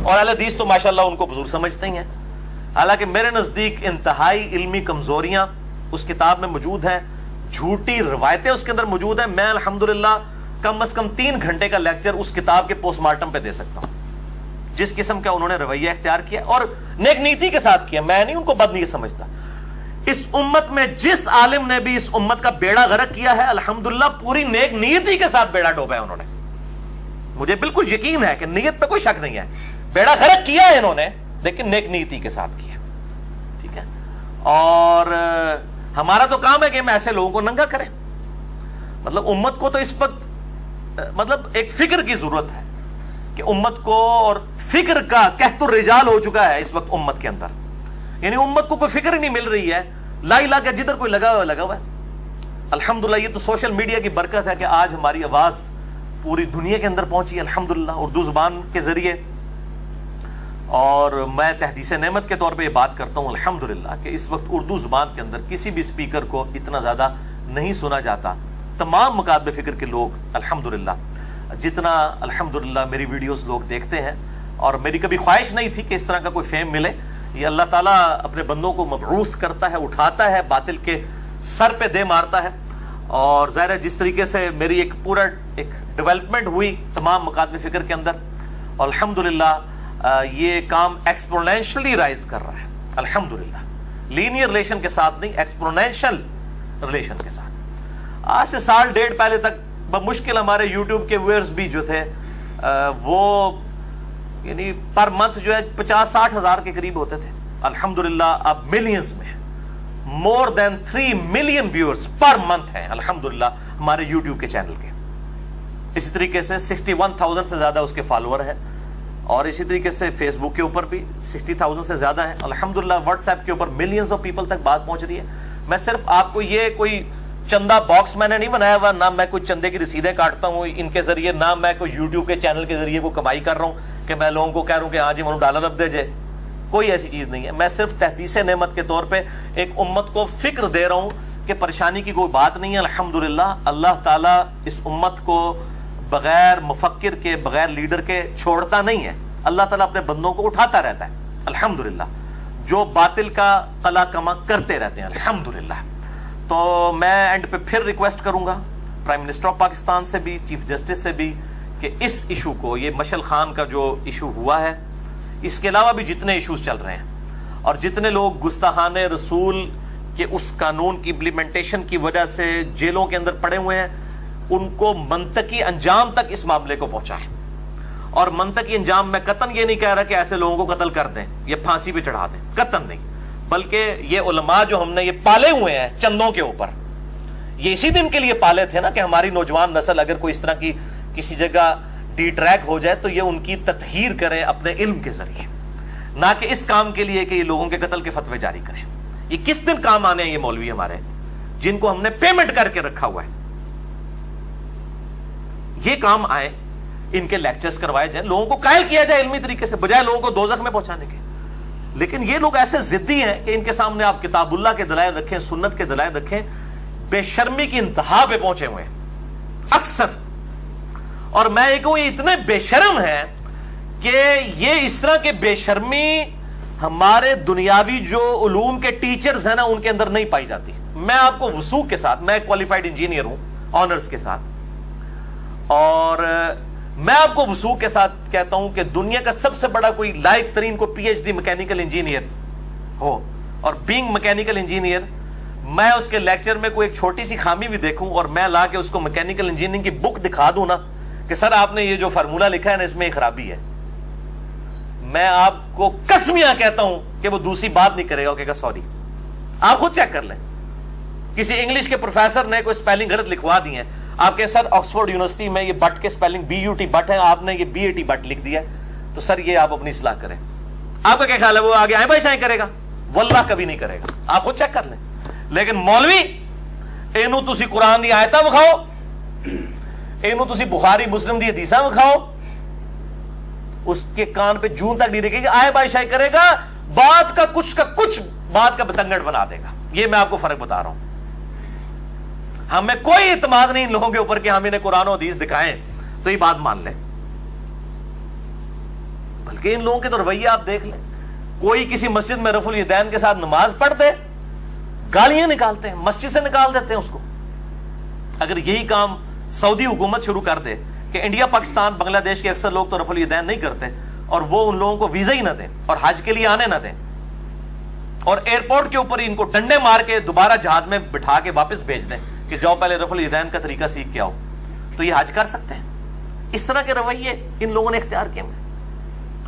اور اہل حدیث تو ماشاءاللہ ان کو بزرگ سمجھتے ہی ہیں. حالانکہ میرے نزدیک انتہائی علمی کمزوریاں اس کتاب میں موجود ہیں، جھوٹی روایتیں اس کے اندر موجود ہیں. میں الحمدللہ کم از کم 3 گھنٹے کا لیکچر اس کتاب کے پوسٹ مارٹم پہ دے سکتا ہوں. جس قسم کا انہوں نے رویہ اختیار کیا اور نیک نیتی کے ساتھ کیا، میں نہیں ان کو بد نیت سمجھتا. اس امت میں جس عالم نے بھی اس امت کا بیڑا غرق کیا ہے، الحمدللہ پوری نیک نیتی کے ساتھ بیڑا ڈوبا ہے انہوں نے. مجھے بالکل یقین ہے کہ نیت پہ کوئی شک نہیں ہے، بیڑا غرق کیا ہے انہوں نے، لیکن نیک نیتی کے ساتھ کیا. ٹھیک ہے، اور ہمارا تو کام ہے کہ ہم ایسے لوگوں کو ننگا کریں. مطلب امت کو تو اس وقت مطلب ایک فکر کی ضرورت ہے کہ امت کو، اور فکر کا کہت الرجال ہو چکا ہے اس وقت امت کے اندر. یعنی امت کو کوئی فکر ہی نہیں مل رہی ہے، لا الہ الا جدھر کوئی لگا ہوا ہے. الحمدللہ یہ تو سوشل میڈیا کی برکت ہے کہ آج ہماری آواز پوری دنیا کے اندر پہنچی الحمدللہ اردو زبان کے ذریعے. اور میں تحدیث نعمت کے طور پہ یہ بات کرتا ہوں الحمدللہ کہ اس وقت اردو زبان کے اندر کسی بھی اسپیکر کو اتنا زیادہ نہیں سنا جاتا. تمام مکاتب فکر کے لوگ الحمدللہ جتنا الحمدللہ میری ویڈیوز لوگ دیکھتے ہیں، اور میری کبھی خواہش نہیں تھی کہ اس طرح کا کوئی فیم ملے. یہ اللہ تعالیٰ اپنے بندوں کو مبعوث کرتا ہے، اٹھاتا ہے، باطل کے سر پہ دے مارتا ہے. اور ظاہر ہے جس طریقے سے میری ایک پورا ایک ڈیولپمنٹ ہوئی تمام مکاتب فکر کے اندر، الحمدللہ یہ کام ایکسپونینشلی رائز کر رہا ہے الحمدللہ. لینئر ریلیشن کے ساتھ نہیں، ایکسپونینشل ریلیشن کے ساتھ. آج سے 1.5 پہلے تک بمشکل ہمارے یوٹیوب کے ویئرز بھی جو تھے وہ یعنی پر منتھ جو ہے 50-60 ہزار کے قریب ہوتے تھے. الحمدللہ اب ملینز میں مور دین 3 ملین ویورز پر منتھ ہیں الحمدللہ ہمارے یوٹیوب کے چینل کے. اسی طریقے سے 61,000 سے زیادہ اس کے فالوور ہیں، اور اسی طریقے سے فیس بک کے اوپر بھی 60,000 سے زیادہ ہیں الحمدللہ. واٹس ایپ کے اوپر ملینز آف پیپل تک بات پہنچ رہی ہے. میں صرف آپ کو یہ کوئی چندہ باکس میں نے نہیں بنایا ہوا، نہ میں کوئی چندے کی رسیدیں کاٹتا ہوں ان کے ذریعے، نہ میں کوئی یوٹیوب کے چینل کے ذریعے کوئی کمائی کر رہا ہوں کہ میں لوگوں کو کہہ رہا ہوں کہ ہاں جی منو ڈالر اب دے جائے. کوئی ایسی چیز نہیں ہے. میں صرف تحدیث نعمت کے طور پہ ایک امت کو فکر دے رہا ہوں کہ پریشانی کی کوئی بات نہیں ہے الحمدللہ. اللہ تعالیٰ اس امت کو بغیر مفکر کے، بغیر لیڈر کے چھوڑتا نہیں ہے. اللہ تعالیٰ اپنے بندوں کو اٹھاتا رہتا ہے الحمدللہ، جو باطل کا قلع کما کرتے رہتے ہیں الحمدللہ. تو میں اینڈ پہ پھر ریکویسٹ کروں گا پرائم منسٹر آف پاکستان سے بھی، چیف جسٹس سے بھی، کہ اس ایشو کو، یہ مشعل خان کا جو ایشو ہوا ہے، اس کے علاوہ بھی جتنے ایشوز چل رہے ہیں اور جتنے لوگ گستاخان رسول کے اس قانون کی امپلیمنٹیشن کی وجہ سے جیلوں کے اندر پڑے ہوئے ہیں، ان کو منطقی انجام تک اس معاملے کو پہنچائیں. اور منطقی انجام میں قطعاً یہ نہیں کہہ رہا کہ ایسے لوگوں کو قتل کر دیں یا پھانسی پہ چڑھا دیں، قطعاً نہیں. بلکہ یہ علماء جو ہم نے یہ پالے ہوئے ہیں چندوں کے اوپر، یہ اسی دن کے لیے پالے تھے نا کہ ہماری نوجوان نسل اگر کوئی اس طرح کی کسی جگہ ڈی ٹریک ہو جائے تو یہ ان کی تطہیر کریں اپنے علم کے ذریعے، نہ کہ اس کام کے لیے کہ یہ لوگوں کے قتل کے فتوے جاری کریں. یہ کس دن کام آنے ہیں یہ مولوی ہمارے، جن کو ہم نے پیمنٹ کر کے رکھا ہوا ہے. یہ کام آئے، ان کے لیکچرز کروائے جائیں، لوگوں کو قائل کیا جائے علمی طریقے سے، بجائے لوگوں کو دوزخ میں پہنچانے کے. لیکن یہ لوگ ایسے ضدی ہیں کہ ان کے سامنے آپ کتاب اللہ کے دلائل رکھیں، سنت کے دلائل رکھیں، بے شرمی کی انتہا پہ پہنچے ہوئے ہیں اکثر. اور میں یہ کہوں یہ اتنے بے شرم ہیں کہ یہ اس طرح کے بے شرمی ہمارے دنیاوی جو علوم کے ٹیچرز ہیں نا ان کے اندر نہیں پائی جاتی. میں آپ کو وثوق کے ساتھ، میں کوالیفائڈ انجینئر ہوں آنرز کے ساتھ. اور میں آپ کو وثوق کے ساتھ کہتا ہوں کہ دنیا کا سب سے بڑا کوئی لائق ترین کو P H D mechanical engineer ہو, اور بینگ میکینیکل انجینئر, میں اس کے لیکچر میں کوئی ایک چھوٹی سی خامی بھی دیکھوں اور میں لا کے اس کو میکینیکل انجینئرنگ کی بک دکھا دوں نا کہ سر آپ نے یہ جو فارمولا لکھا ہے نا اس میں ایک خرابی ہے, میں آپ کو قسمیاں کہتا ہوں کہ وہ دوسری بات نہیں کرے گا, کہے گا سوری. آپ خود چیک کر لیں, کسی انگلش کے پروفیسر نے کوئی سپیلنگ غلط لکھوا دی ہے, آپ کے سر آکسفورڈ یونیورسٹی میں یہ بٹ کے سپیلنگ BUT بٹ ہے, آپ نے یہ BAT بٹ لکھ دیا ہے, تو سر یہ آپ اپنی اصلاح کریں. آپ کا کیا خیال ہے وہ آگے آئیں بھائی شائیں کرے گا؟ واللہ کبھی نہیں کرے گا, آپ خود چیک کر لیں. لیکن مولوی اینو تسی قرآن دی آیتاں وکھاؤ, اینو تسی بخاری مسلم دی حدیثاں وکھاؤ, اس کے کان پہ جون تک نہیں رکھے گا, آئے بھائی شائیں کرے گا, بات کا کچھ بات کا بتنگڑ بنا دے گا. یہ میں آپ کو فرق بتا رہا ہوں. ہمیں کوئی اعتماد نہیں ان لوگوں کے اوپر کہ ہم انہیں قرآن و حدیث دکھائیں تو یہ بات مان لیں, بلکہ ان لوگوں کے تو رویہ آپ دیکھ لیں. کوئی کسی مسجد میں رفع الیدین کے ساتھ نماز پڑھ دے, گالیاں نکالتے ہیں, مسجد سے نکال دیتے ہیں اس کو. اگر یہی کام سعودی حکومت شروع کر دے کہ انڈیا پاکستان بنگلہ دیش کے اکثر لوگ تو رفع الیدین نہیں کرتے, اور وہ ان لوگوں کو ویزا ہی نہ دیں اور حج کے لیے آنے نہ دیں, اور ایئرپورٹ کے اوپر ان کو ڈنڈے مار کے دوبارہ جہاز میں بٹھا کے واپس بھیج دیں کہ جاؤ پہلے رفع الیدین کا طریقہ سیکھ کے آؤ, تو یہ حج کر سکتے ہیں؟ اس طرح کے رویے ان لوگوں نے اختیار کیے ہیں.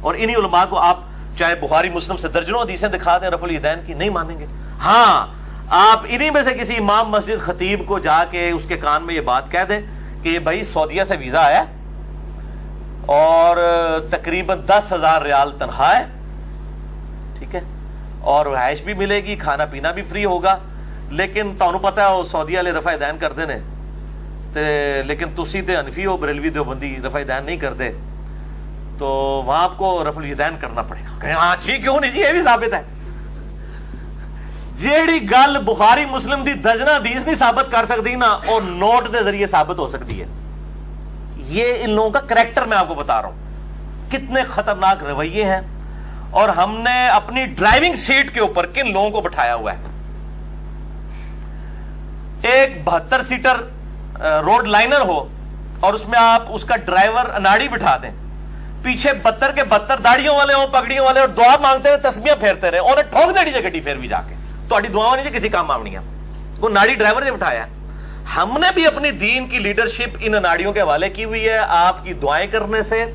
اور انہی علماء کو آپ چاہے بخاری مسلم سے درجنوں حدیثیں دکھا دیں رفع الیدین کی, نہیں مانیں گے. ہاں آپ انہی میں سے کسی امام مسجد خطیب کو جا کے اس کے کان میں یہ بات کہہ دیں کہ یہ بھائی سعودیہ سے ویزا آیا اور تقریباً 10,000 ریال تنخواہ ہے, ٹھیک ہے, اور رہائش بھی ملے گی, کھانا پینا بھی فری ہوگا, لیکن تانوں پتہ ہے وہ سعودی والے رفع الیدین کرتے نے, لیکن تسی تے حنفی ہو, بریلوی دیوبندی رفع الیدین نہیں کرتے, تو وہاں آپ کو رفع الیدین کرنا پڑے گا. ہاں جی کیوں نہیں جی, یہ بھی ثابت ہے. جیڑی گل بخاری مسلم دی درجنہ حدیث نہیں ثابت کر سکتی نا, اور نوٹ دے ذریعے ثابت ہو سکتی ہے. یہ ان لوگوں کا کریکٹر میں آپ کو بتا رہا ہوں, کتنے خطرناک رویے ہیں. اور ہم نے اپنی ڈرائیونگ سیٹ کے اوپر کن لوگوں کو بٹھایا ہوا ہے. ایک 72 سیٹر روڈ لائنر ہو اور اس میں آپ اس کا ڈرائیور اناڑی بٹھا دیں, پیچھے 72 کے 72 داڑیوں والے ہوں, پگڑیوں والے, اور دعا مانگتے ہوئے تسبیحاں پھیرتے رہے, انہیں ٹھوک دے دیجیے گڈی پھر بھی جا کے, تہاڈی دعاواں نہیں کسی کام آونیاں. وہ ناڑی ڈرائیور نے بٹھایا ہے. ہم نے بھی اپنی دین کی لیڈرشپ ان اناڑیوں کے حوالے کی ہوئی ہے. آپ کی دعائیں کرنے سے,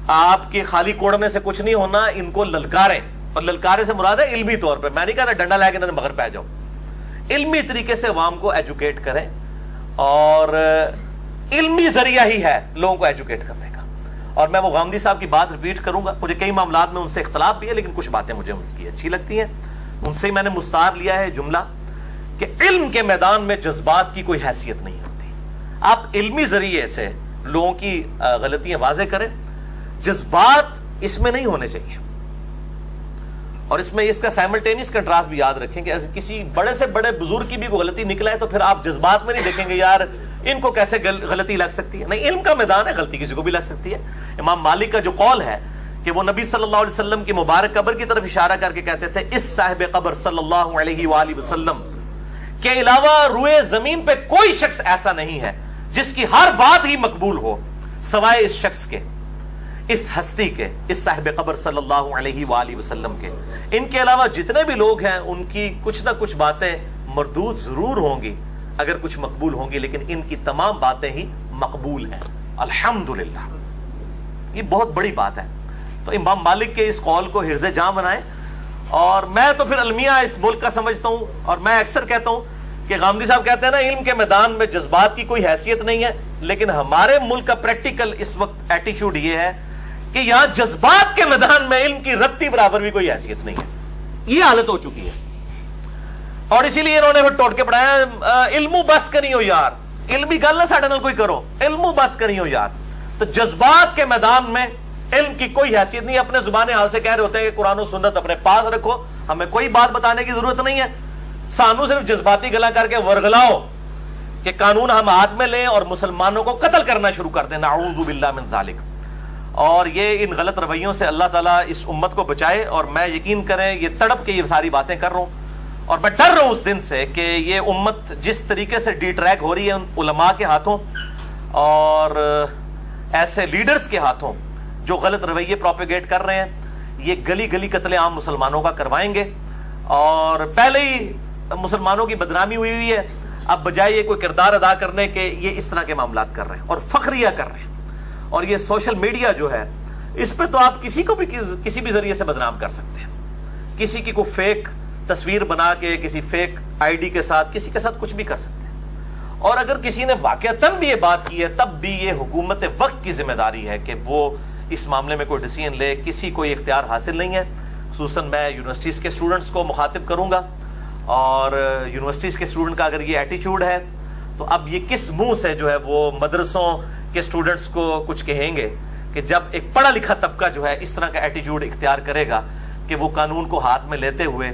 آپ کے خالی کوڑنے سے کچھ نہیں ہونا. ان کو للکاریں, اور للکارے سے مراد ہے علمی طور پہ, میں نہیں کہتا ڈنڈا لے کے نہ مگر پہ جاؤ. علمی طریقے سے عوام کو ایجوکیٹ کریں, اور علمی ذریعہ ہی ہے لوگوں کو ایجوکیٹ کرنے کا. اور میں وہ غامدی صاحب کی بات ریپیٹ کروں گا, مجھے کئی معاملات میں ان سے اختلاف بھی ہے, لیکن کچھ باتیں مجھے ان کی اچھی لگتی ہیں. ان سے میں نے مستعار لیا ہے جملہ کہ علم کے میدان میں جذبات کی کوئی حیثیت نہیں ہوتی. آپ علمی ذریعے سے لوگوں کی غلطیاں واضح کریں, جذبات اس میں نہیں ہونے چاہیے. اور اس میں اس کا سائملٹینیس کنٹراسٹ بھی یاد رکھیں کہ کسی بڑے سے بڑے بزرگ کی بھی کوئی غلطی نکلا ہے تو پھر آپ جذبات میں نہیں دیکھیں گے یار ان کو کیسے غلطی لگ سکتی ہے. نہیں, علم کا میدان ہے, غلطی کسی کو بھی لگ سکتی ہے. امام مالک کا جو قول ہے کہ وہ نبی صلی اللہ علیہ وسلم کی مبارک قبر کی طرف اشارہ کر کے کہتے تھے, اس صاحب قبر صلی اللہ علیہ وآلہ وسلم کے علاوہ روئے زمین پہ کوئی شخص ایسا نہیں ہے جس کی ہر بات ہی مقبول ہو سوائے اس شخص کے, اس ہستی کے, اس صاحب قبر صلی اللہ علیہ وآلہ وسلم کے. ان کے علاوہ جتنے بھی لوگ ہیں ان کی کچھ نہ کچھ باتیں مردود ضرور ہوں گی, اگر کچھ مقبول ہوں گی, لیکن ان کی تمام باتیں ہی مقبول ہیں. الحمدللہ, یہ بہت بڑی بات ہے. تو امام مالک کے اس قول کو حرز جاں بنائیں. اور میں تو پھر المیہ اس ملک کا سمجھتا ہوں, اور میں اکثر کہتا ہوں کہ غامدی صاحب کہتے ہیں نا علم کے میدان میں جذبات کی کوئی حیثیت نہیں ہے, لیکن ہمارے ملک کا پریکٹیکل اس وقت ایٹیچیوڈ یہ ہے کہ یہاں جذبات کے میدان میں علم کی رتی برابر بھی کوئی حیثیت نہیں ہے. یہ حالت ہو چکی ہے, اور اسی لیے انہوں نے پھر ٹوٹ کے پڑھایا, علمو بس کری ہو یار, علمی گل نہ ساڈے نال کوئی کرو, علمو بس کری ہو یار. تو جذبات کے میدان میں علم کی کوئی حیثیت نہیں. اپنے زبان حال سے کہہ رہے ہوتے ہیں کہ قرآن و سنت اپنے پاس رکھو, ہمیں کوئی بات بتانے کی ضرورت نہیں ہے. سانو صرف جذباتی گلا کر کے ورغلاؤ کہ قانون ہم ہاتھ میں لیں اور مسلمانوں کو قتل کرنا شروع کر دیں, نعوذ باللہ من ذالک. اور یہ ان غلط رویوں سے اللہ تعالیٰ اس امت کو بچائے. اور میں یقین کریں یہ تڑپ کے یہ ساری باتیں کر رہا ہوں, اور میں ڈر رہا ہوں اس دن سے کہ یہ امت جس طریقے سے ڈی ٹریک ہو رہی ہے ان علماء کے ہاتھوں اور ایسے لیڈرز کے ہاتھوں جو غلط رویے پروپیگیٹ کر رہے ہیں، یہ گلی گلی قتل عام مسلمانوں کا کروائیں گے. اور پہلے ہی مسلمانوں کی بدنامی ہوئی ہے، اب بجائے یہ کوئی کردار ادا کرنے کے یہ اس طرح کے معاملات کر رہے ہیں اور فخریہ کر رہے ہیں. اور یہ سوشل میڈیا جو ہے اس پہ تو آپ کسی کو بھی کسی بھی ذریعے سے بدنام کر سکتے ہیں. کسی کی کوئی فیک تصویر بنا کے کسی فیک آئی ڈی کے ساتھ کسی کے ساتھ کچھ بھی کر سکتے ہیں. اور اگر کسی نے واقعتاً بھی یہ بات کی ہے تب بھی یہ حکومت وقت کی ذمہ داری ہے کہ وہ اس معاملے میں کوئی ڈیسیژن لے. کسی کو یہ اختیار حاصل نہیں ہے. خصوصاً میں یونیورسٹیز کے اسٹوڈنٹس کو مخاطب کروں گا، اور یونیورسٹیز کے اسٹوڈنٹ کا اگر یہ ایٹیچیوڈ ہے تو اب یہ کس منہ سے جو ہے وہ مدرسوں کے اسٹوڈنٹس کو کچھ کہیں گے کہ جب ایک پڑھا لکھا طبقہ جو ہے اس طرح کا ایٹیچیوڈ اختیار کرے گا کہ وہ قانون کو ہاتھ میں لیتے ہوئے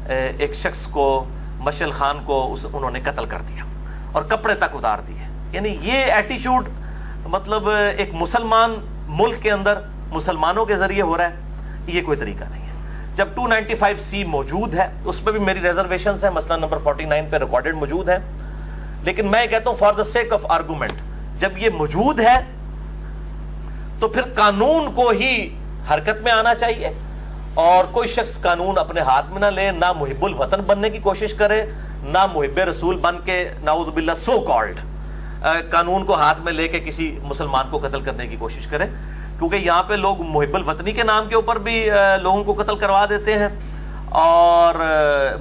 ایک شخص کو، مشعل خان کو انہوں نے قتل کر دیا اور کپڑے تک اتار دیے. یعنی یہ ایٹیچیوڈ مطلب ایک مسلمان ملک کے اندر مسلمانوں کے ذریعے ہو رہا ہے، یہ کوئی طریقہ نہیں ہے. جب 295C موجود ہے اس پہ بھی میری ریزرویشنز ہیں، مسئلہ نمبر 49 پہ ریکارڈڈ موجود ہے. لیکن میں کہتا ہوں for the sake of argument, جب یہ موجود ہے تو پھر قانون کو ہی حرکت میں آنا چاہیے اور کوئی شخص قانون اپنے ہاتھ میں نہ لے، نہ محب الوطن بننے کی کوشش کرے، نہ محب رسول بن کے نعوذ باللہ سو کالڈ قانون کو ہاتھ میں لے کے کسی مسلمان کو قتل کرنے کی کوشش کرے. کیونکہ یہاں پہ لوگ محب الوطنی کے نام کے اوپر بھی لوگوں کو قتل کروا دیتے ہیں اور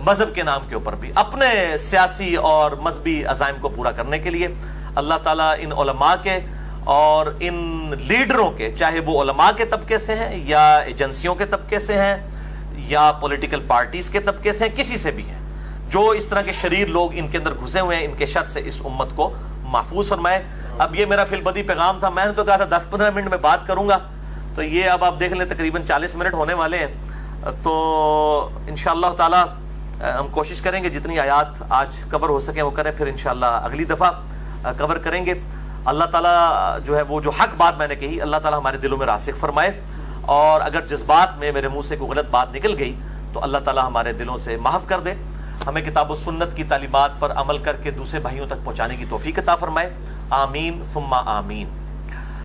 مذہب کے نام کے اوپر بھی اپنے سیاسی اور مذہبی عزائم کو پورا کرنے کے لیے. اللہ تعالیٰ ان علماء کے اور ان لیڈروں کے، چاہے وہ علماء کے طبقے سے ہیں یا ایجنسیوں کے طبقے سے ہیں یا پولیٹیکل پارٹیز کے طبقے سے ہیں، کسی سے بھی ہیں، جو اس طرح کے شریر لوگ ان کے اندر گھسے ہوئے ہیں، ان کے شر سے اس امت کو محفوظ فرمائے. اب یہ میرا فی البدی پیغام تھا. میں نے تو کہا تھا 10-15 منٹ میں بات کروں گا، تو یہ اب آپ دیکھ لیں تقریباً 40 منٹ ہونے والے ہیں. تو انشاءاللہ تعالی ہم کوشش کریں گے جتنی آیات آج کور ہو سکیں وہ کریں، پھر انشاءاللہ اگلی دفعہ کور کریں گے. اللہ تعالیٰ جو ہے وہ جو حق بات میں نے کہی اللہ تعالیٰ ہمارے دلوں میں راسخ فرمائے، اور اگر جذبات میں میرے منہ سے کوئی غلط بات نکل گئی تو اللہ تعالیٰ ہمارے دلوں سے معاف کر دے. ہمیں کتاب و سنت کی تعلیمات پر عمل کر کے دوسرے بھائیوں تک پہنچانے کی توفیق عطا فرمائے. آمین ثم آمین.